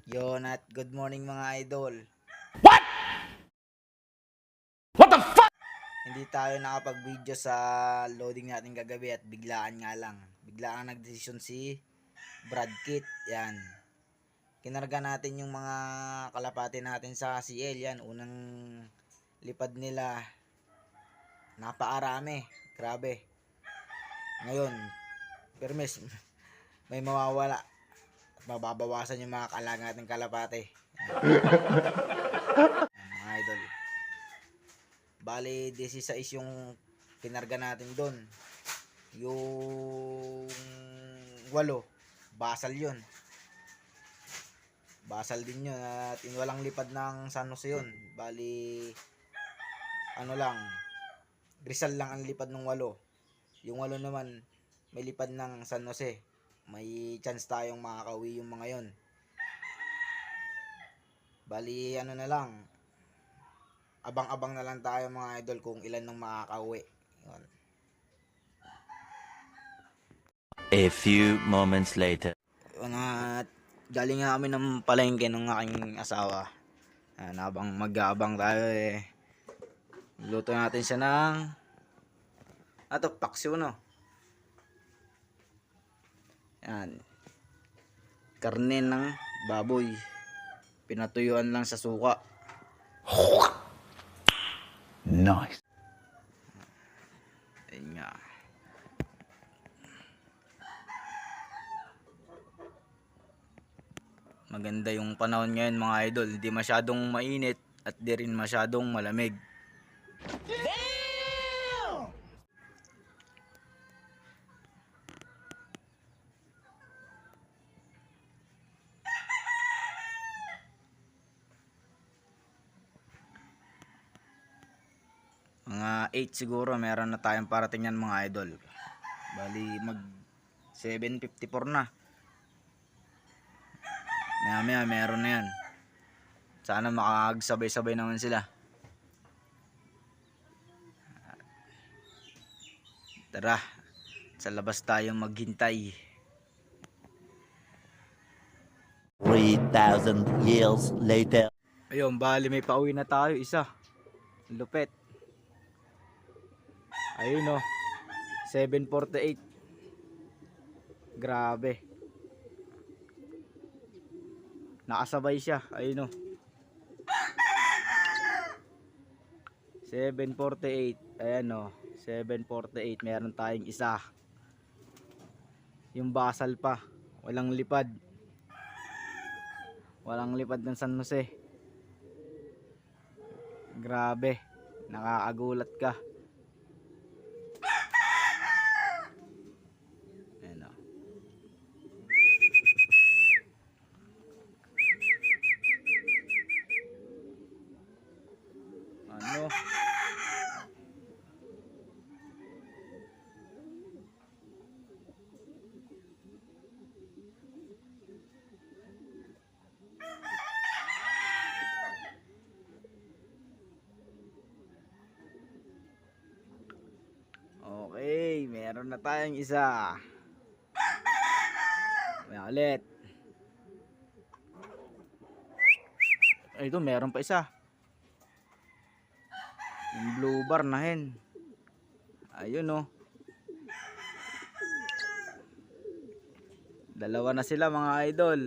Yon at good morning mga idol. What? What the fuck? Hindi tayo nakapag-video sa loading natin kagabi at biglaan nga lang. Biglaan nagdesisyon si Brad Kit. Yan. Kinarga natin yung mga kalapati natin sa CL. Yan. Unang lipad nila. Napakarami. Grabe. Ngayon, permis, may mawawala. At mababawasan yung mga kalaga natin kalapati. Yan, mga idol. Bali, 16 yung kinarga natin doon. Yung 8, basal yun. Basal din yun. At walang lipad ng San Jose yun. Bali, ano lang, Rizal lang ang lipad ng 8. Yung 8 naman, may lipad ng San Jose. May chance tayong makakauwi yung mga yon. Bali, ano na lang, abang-abang na lang tayo mga idol kung ilan nang makakauwi. Yun. A few moments later. Yun, at galing nga kami ng palengke ng aking asawa. Habang mag-aabang tayo luto natin siya ng paksiw, no? Yan. Karne ng baboy. Pinatuyuan lang sa suka. Nice. Ayun nga. Maganda yung panahon ngayon mga idol. Hindi masyadong mainit at di rin masyadong malamig. Mga 8 siguro meron na tayong parating yan mga idol. Bali mag 7:54 na. Maya meron na yan. Sana makagsabay-sabay naman sila. Tara, sa labas tayo maghintay. 3,000 years later. Ayun, bali may pauwi na tayo isa. Lupet. Ayun, 7:48. Grabe. Nakasabay siya. Ayun, 7:48. Ayan, 7:48. Meron tayong isa. Yung basal pa. Walang lipad. Walang lipad ng San Jose. Grabe. Nakakagulat ka. Ayan, ano? Okay, meron na tayong isa. May ulit. Ay, ito meron pa isa. Yung blue bar na hen. Ayun, dalawa na sila mga idol.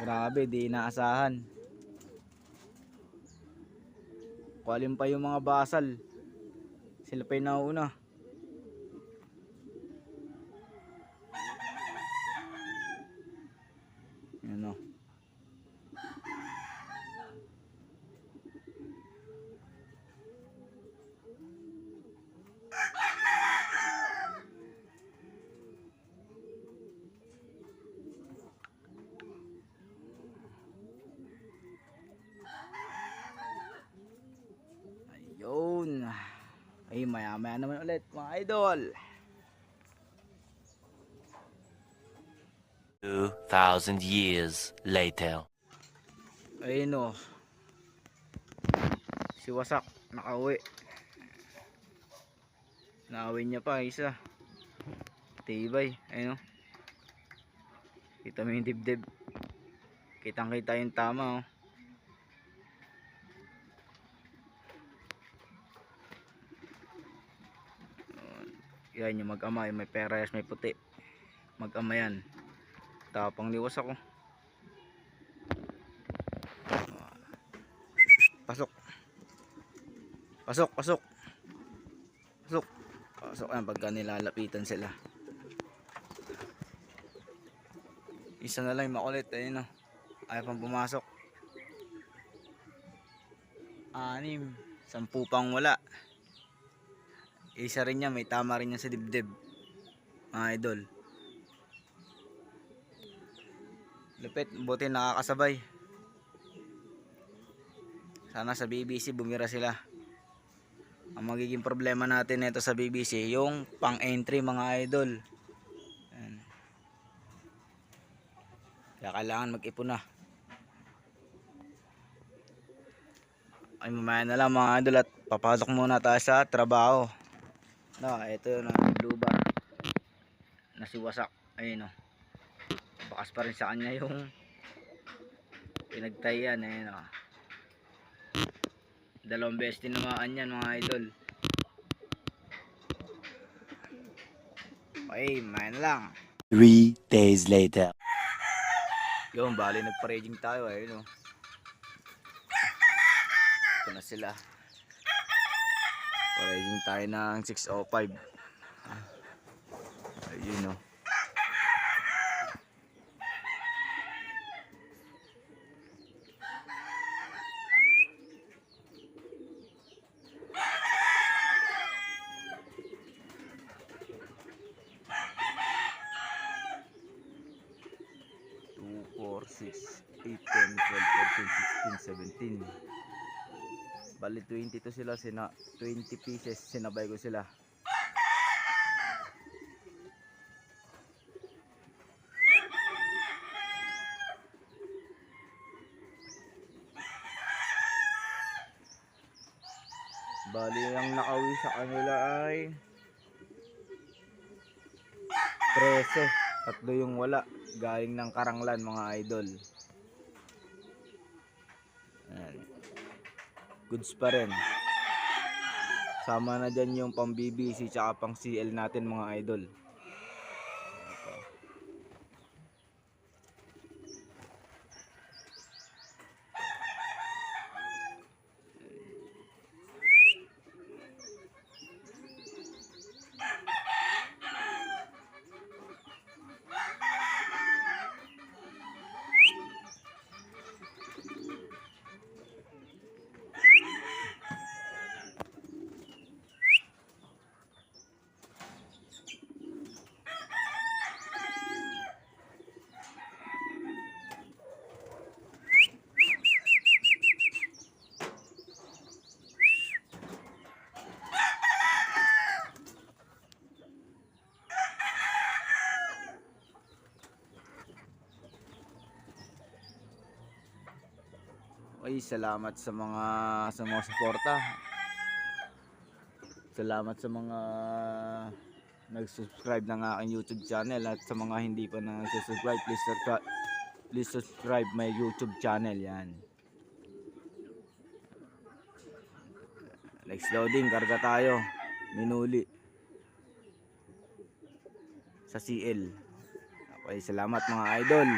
Grabe, di inaasahan. Kualin pa yung mga basal. Sila pa yung nauna. Yan, ayun. Ay, maya naman ulit mga idol. 2,000 years later. Ayun, si Wasak nakauwi. Nauwi niya pa isa. Tibay. Ayun, oh. Kita mo yung dibdib. Kitang kita yung tama, oh. Yan yung mag-ama, yung may perayas, may puti. Mag-ama yan. Tapang liwas ako. Pasok. Pasok, pasok. Pasok. Pasok yan pagka nilalapitan sila. Isa na lang yung makulit. Ayun, oh. Ayaw pang pumasok. 6, 10 pang wala. Isa rin niya, may tama rin niya sa dibdib. Mga idol. Lupit, buti nakakasabay. Sana sa BBC bumira sila. Ang magiging problema natin nito sa BBC, yung pang-entry mga idol. Ayan. Kaya kailangan mag-ipon na. Ay mamaya na lang mga idol at papasok muna tayo sa trabaho. No, ito na blue bar. Nasiwasak. Ayun, oh. Bakas pa rin sa kanya yung pinagtayan. Ayun, oh. 2 beses tinamaan yan mga idol. Okay, mayan lang. 3 days later. Yung bali nagpa-raging tayo. Ayun, oh. Ito na sila. Pa-raging tayo ng 6:05. Ayun, oh. Two, 4, 6, 8, 10, 12, 14, 16, 17. Bali 22 sila, 20 pieces sinabay ko sila. Bali ang nakauwi sa kanila ay 13. Tatlo yung wala. Galing ng Karanglan mga idol. Ayan. Goods pa rin. Sama na dyan yung pang BBC tsaka pang CL natin mga idol. Ay, salamat sa mga suporta. Salamat sa mga nag-subscribe ng aking YouTube channel at sa mga hindi pa nag-subscribe, please subscribe my YouTube channel. Yan. Next loading, karga tayo. Minuli sa CL. Okay, salamat mga idol.